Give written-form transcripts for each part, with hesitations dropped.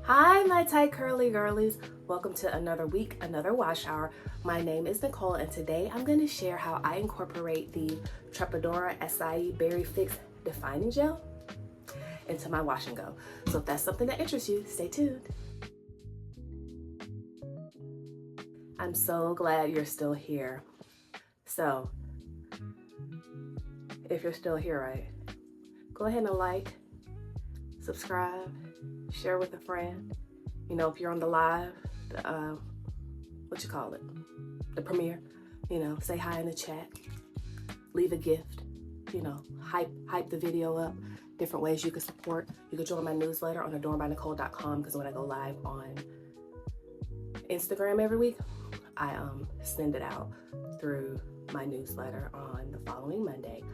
Hi, my tight curly girlies. Welcome to another week, another wash hour. My name is Nicole, and today I'm going to share how I incorporate the Trepadora Acai Berry Fix Defining Gel into my wash and go. So if that's something that interests you, stay tuned. I'm so glad you're still here. So if you're still here, right, go ahead and like, subscribe, share with a friend. You know, if you're on the live, the premiere, say hi in the chat, leave a gift, hype the video up. Different ways you can support. You can join my newsletter on adornbynicole.com, because when I go live on Instagram every week, I send it out through my newsletter on the following Monday.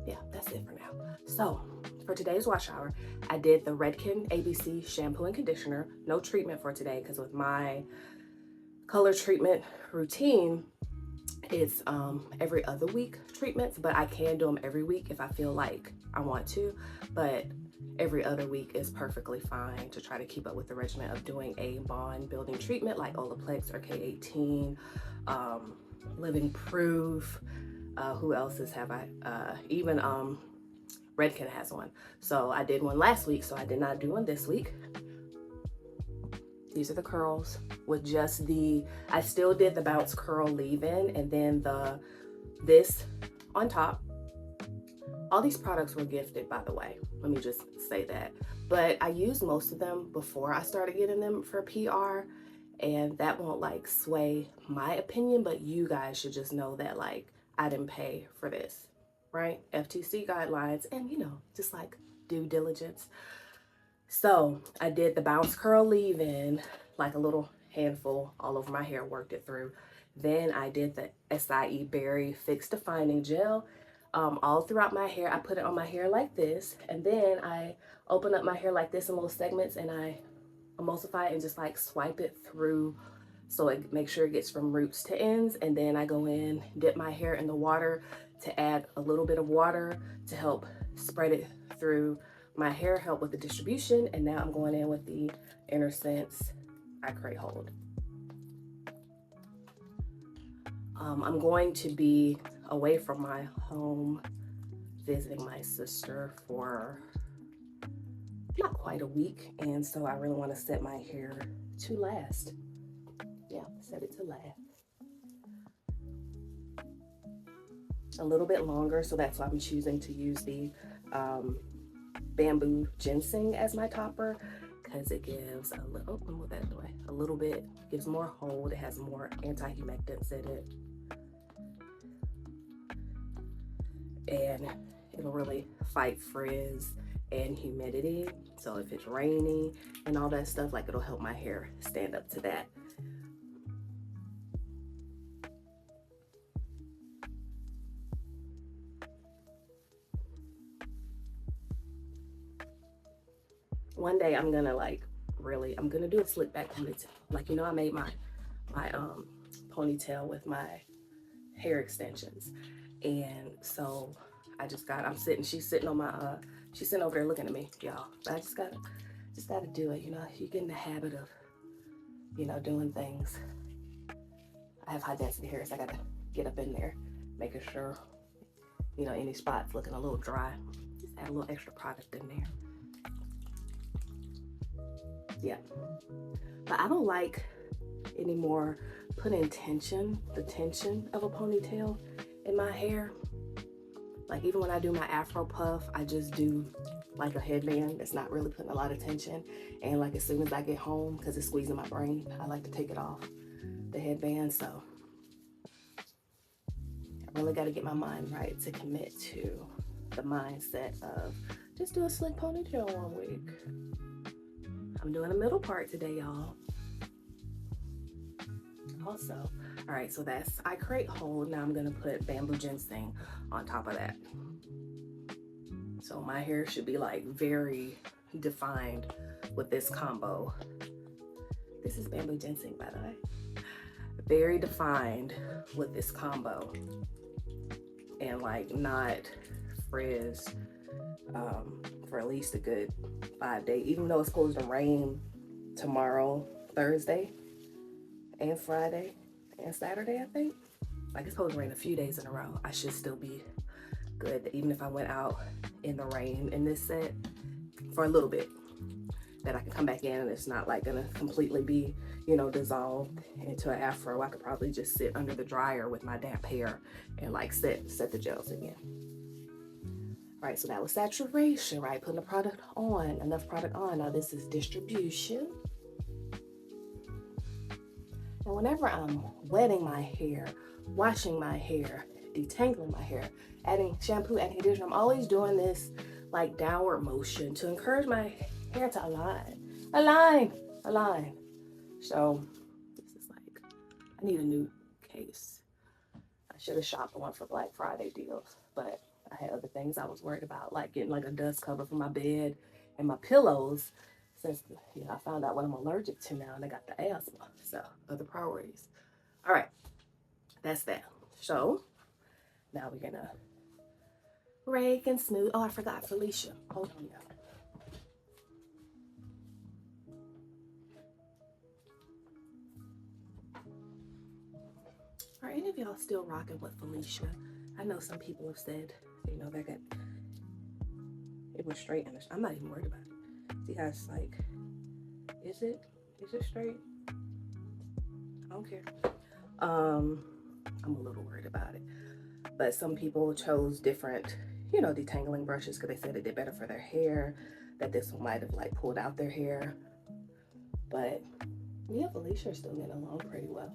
Yeah, that's it for now. So for today's wash hour, I did the Redken ABC shampoo and conditioner. No treatment for today, because with my color treatment routine, it's every other week treatments, but I can do them every week if I feel like I want to. But every other week is perfectly fine to try to keep up with the regimen of doing a bond building treatment like Olaplex or K18, Living Proof. Who else's have I? Even Redken has one. So I did one last week, so I did not do one this week. These are the curls with just I still did the bounce curl leave-in and then this on top. All these products were gifted, by the way. Let me just say that. But I used most of them before I started getting them for PR, and that won't sway my opinion, but you guys should just know that I didn't pay for this, right? FTC guidelines and just due diligence. So I did the bounce curl leave-in, a little handful all over my hair, worked it through. Then I did the Acai Berry Fix Defining Gel all throughout my hair. I put it on my hair like this, and then I open up my hair like this in little segments, and I emulsify it and just swipe it through so it makes sure it gets from roots to ends. And then I go in, dip my hair in the water to add a little bit of water to help spread it through my hair, help with the distribution. And now I'm going in with the Inner Sense Acai Hold. I'm going to be away from my home visiting my sister for not quite a week, and so I really want to set my hair to last. Yeah, set it to last a little bit longer, so that's why I'm choosing to use the bamboo ginseng as my topper, because it gives a little, move that away, a little bit, gives more hold. It has more anti-humectants in it, and it'll really fight frizz and humidity. So if it's rainy and all that stuff, it'll help my hair stand up to that. One day I'm gonna I'm gonna do a slick back ponytail. I made my ponytail with my hair extensions, and so she's sitting on my she's sitting over there looking at me, y'all. But I just gotta do it. You get in the habit of doing things. I have high density hair, so I gotta get up in there, making sure any spots looking a little dry. Just add a little extra product in there. Yeah, but I don't like anymore putting the tension of a ponytail in my hair. Even when I do my Afro puff, I just do a headband that's not really putting a lot of tension. And as soon as I get home, because it's squeezing my brain, I like to take it off, the headband. So I really got to get my mind right to commit to the mindset of just do a slick ponytail 1 week. I'm doing a middle part today, y'all. Also, all right, so that's Acai Hold. Now I'm gonna put bamboo ginseng on top of that. So my hair should be very defined with this combo. This is bamboo ginseng, by the way. Very defined with this combo, and not frizz for at least a good 5 days, even though it's supposed to rain tomorrow, Thursday, and Friday, and Saturday, I think. Like, it's supposed to rain a few days in a row. I should still be good, even if I went out in the rain in this set for a little bit, that I can come back in and it's not like gonna completely be, you know, dissolved into an afro. I could probably just sit under the dryer with my damp hair and like set the gels again. All right, so that was saturation, right? Putting the product on, enough product on. Now this is distribution. And whenever I'm wetting my hair, washing my hair, detangling my hair, adding shampoo, adding conditioner, I'm always doing this like downward motion to encourage my hair to align. So this is like, I need a new case. I should have shopped the one for Black Friday deals, but I had other things I was worried about, like getting like a dust cover for my bed and my pillows, since, you know, I found out what I'm allergic to now and I got the asthma. So other priorities. All right, that's that. So now we're gonna rake and smooth. Oh, I forgot Felicia. Hold on, y'all. Are any of y'all still rocking with Felicia? I know some people have said, you know, that it was straight, and I'm not even worried about it. See how it's like, is it straight? I don't care. I'm a little worried about it, but some people chose different, you know, detangling brushes because they said it did better for their hair, that this one might have like pulled out their hair. But yeah, Felicia's still getting along pretty well.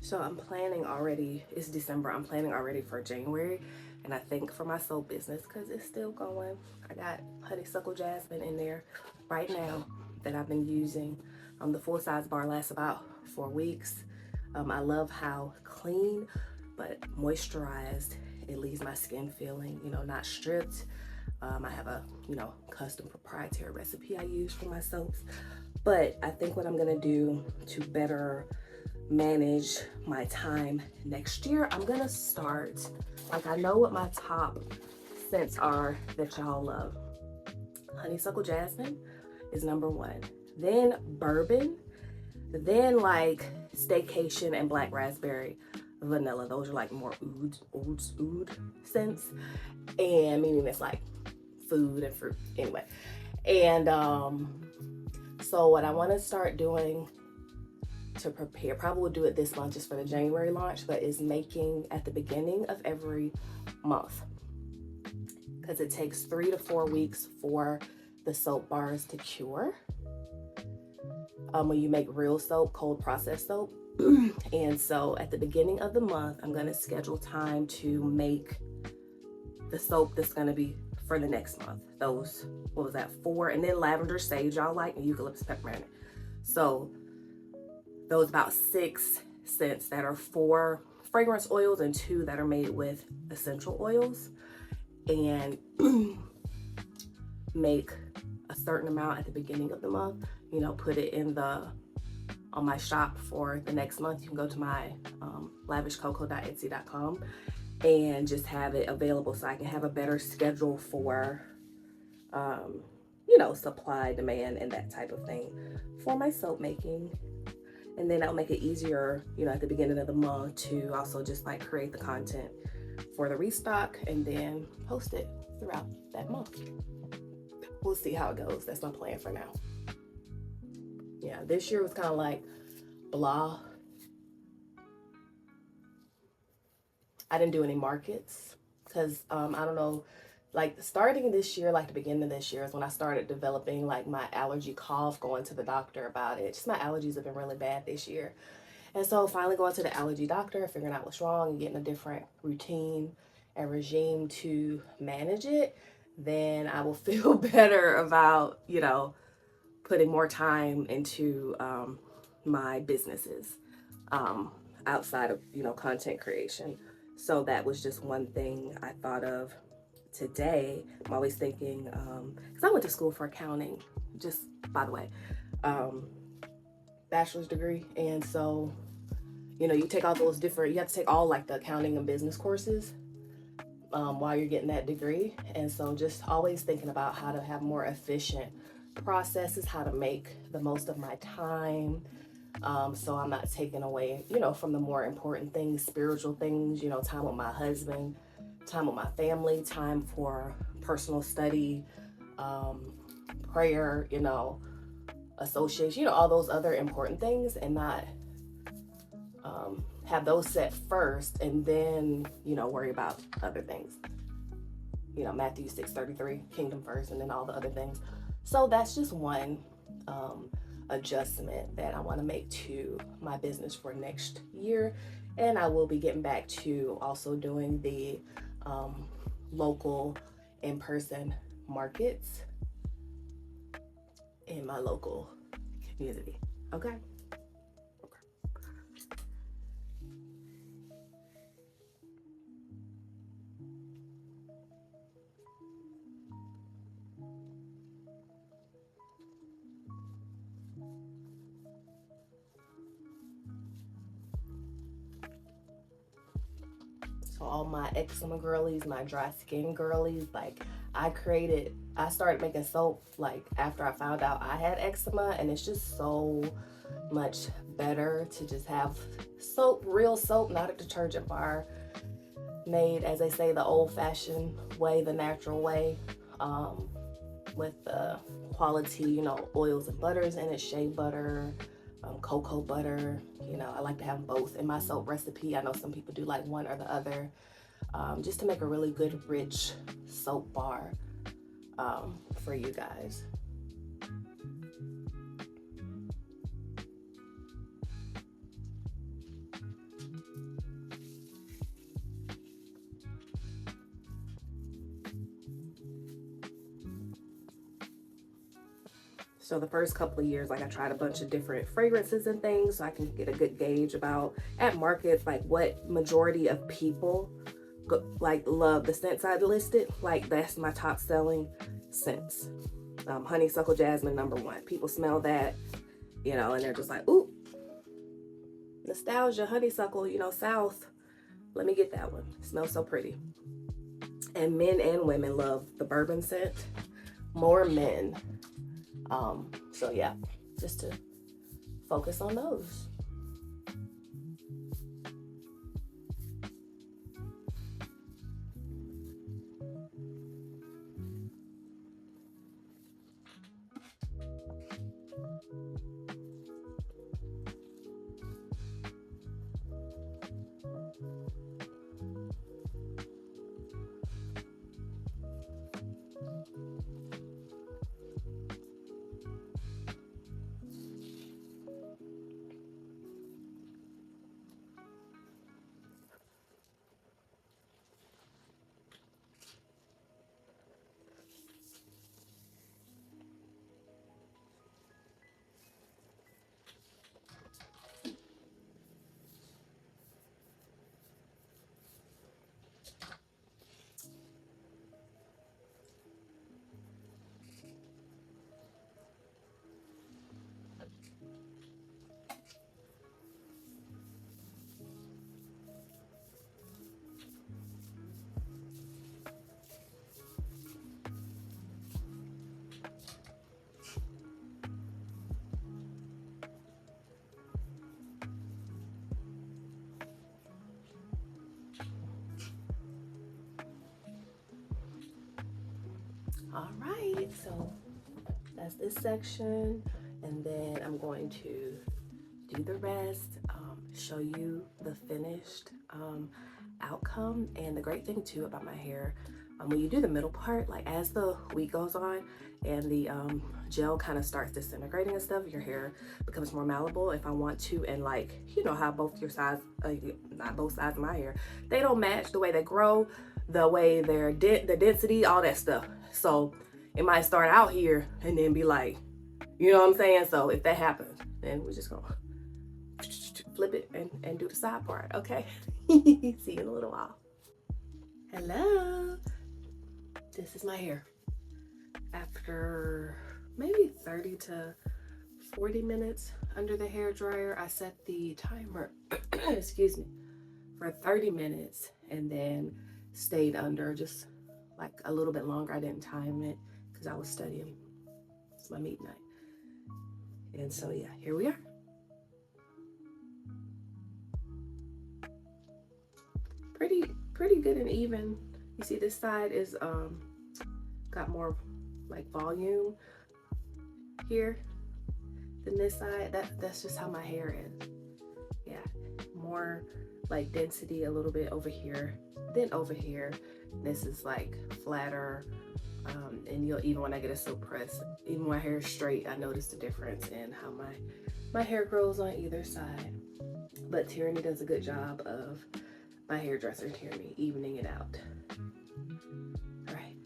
So I'm planning already, it's December, I'm planning already for January. And I think for my soap business, because it's still going, I got honeysuckle jasmine in there right now that I've been using. The full size bar lasts about 4 weeks. I love how clean but moisturized it leaves my skin feeling, you know, not stripped. I have a, you know, custom proprietary recipe I use for my soaps. But I think what I'm gonna do to better manage my time next year, I'm gonna start, like, I know what my top scents are that y'all love. Honeysuckle jasmine is #1, then bourbon, then like staycation and black raspberry vanilla. Those are like more oud scents, and meaning it's like food and fruit anyway. And so what I want to start doing to prepare, probably will do it this month just for the January launch, but is making at the beginning of every month, because it takes 3 to 4 weeks for the soap bars to cure when you make real soap, cold processed soap. And so at the beginning of the month, I'm going to schedule time to make the soap that's going to be for the next month. Those, what was that, 4, and then lavender, sage, y'all like, and eucalyptus peppermint. So those about 6 scents that are 4 fragrance oils and 2 that are made with essential oils, and make a certain amount at the beginning of the month, you know, put it in on my shop for the next month. You can go to my lavishcoco.etsy.com and just have it available so I can have a better schedule for you know, supply, demand, and that type of thing for my soap making. And then that'll make it easier, you know, at the beginning of the month to also just like create the content for the restock and then post it throughout that month. We'll see how it goes. That's my plan for now. Yeah, this year was kind of like blah. I didn't do any markets because I don't know, like starting this year, like the beginning of this year is when I started developing like my allergy cough, going to the doctor about it. Just my allergies have been really bad this year. And so finally going to the allergy doctor, figuring out what's wrong and getting a different routine and regime to manage it, then I will feel better about, you know, putting more time into my businesses outside of, you know, content creation. So that was just one thing I thought of today. I'm always thinking, because I went to school for accounting, just by the way, bachelor's degree. And so, you know, you take all those different, you have to take all like the accounting and business courses while you're getting that degree. And so just always thinking about how to have more efficient processes, how to make the most of my time. So I'm not taking away, you know, from the more important things, spiritual things, you know, time with my husband, time with my family, time for personal study, prayer, you know, association, you know, all those other important things, and not have those set first and then, you know, worry about other things. You know, Matthew 6:33, kingdom first, and then all the other things. So that's just one adjustment that I want to make to my business for next year. And I will be getting back to also doing the local in-person markets in my local community. Okay. So all my eczema girlies, my dry skin girlies, like I started making soap like after I found out I had eczema, and it's just so much better to just have soap, real soap, not a detergent bar, made, as they say, the old-fashioned way, the natural way, with the quality, you know, oils and butters in it, shea butter, cocoa butter. You know, I like to have both in my soap recipe. I know some people do like one or the other, just to make a really good, rich soap bar for you guys. So the first couple of years, like I tried a bunch of different fragrances and things so I can get a good gauge about at markets, like what majority of people like love the scents I listed. Like that's my top selling scents. Honeysuckle jasmine, #1. People smell that, you know, and they're just like, ooh, nostalgia, honeysuckle, you know, South. Let me get that one. It smells so pretty. And men and women love the bourbon scent. More men. So yeah, just to focus on those. All right, so that's this section, and then I'm going to do the rest, show you the finished outcome. And the great thing too about my hair, when you do the middle part, like as the week goes on and the gel kind of starts disintegrating and stuff, your hair becomes more malleable. If I want to, and like, you know how both your sides, not both sides of my hair, they don't match the way they grow, the way their the density, all that stuff. So it might start out here and then be like, you know what I'm saying? So if that happens, then we're just gonna flip it and do the side part, okay? See you in a little while. Hello. This is my hair. After maybe 30 to 40 minutes under the hair dryer, I set the timer, excuse me, for 30 minutes and then stayed under just like a little bit longer. I didn't time it because I was studying. It's my meet night. And so yeah, here we are. Pretty good and even. You see this side is got more like volume here than this side. That's just how my hair is. Yeah, more like density a little bit over here than over here. This is like flatter, and you'll, even when I get a silk press, even when my hair is straight, I notice the difference in how my hair grows on either side. But Tierney does a good job of, my hairdresser Tierney, evening it out. All right.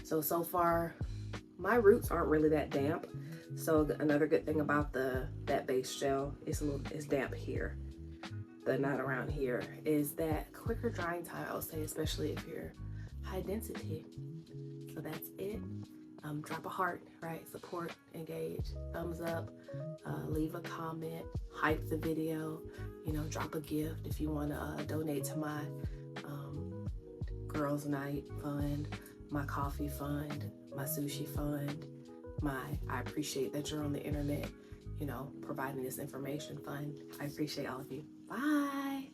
So far, my roots aren't really that damp. So another good thing about that base gel is it's damp here, but not around here. Is that quicker drying time, I would say, especially if you're high density. So that's it. Drop a heart, right? Support, engage, thumbs up, leave a comment, hype the video, you know, drop a gift if you want to donate to my girls' night fund, my coffee fund, my sushi fund, I appreciate that you're on the internet, you know, providing this information fund. I appreciate all of you. Bye.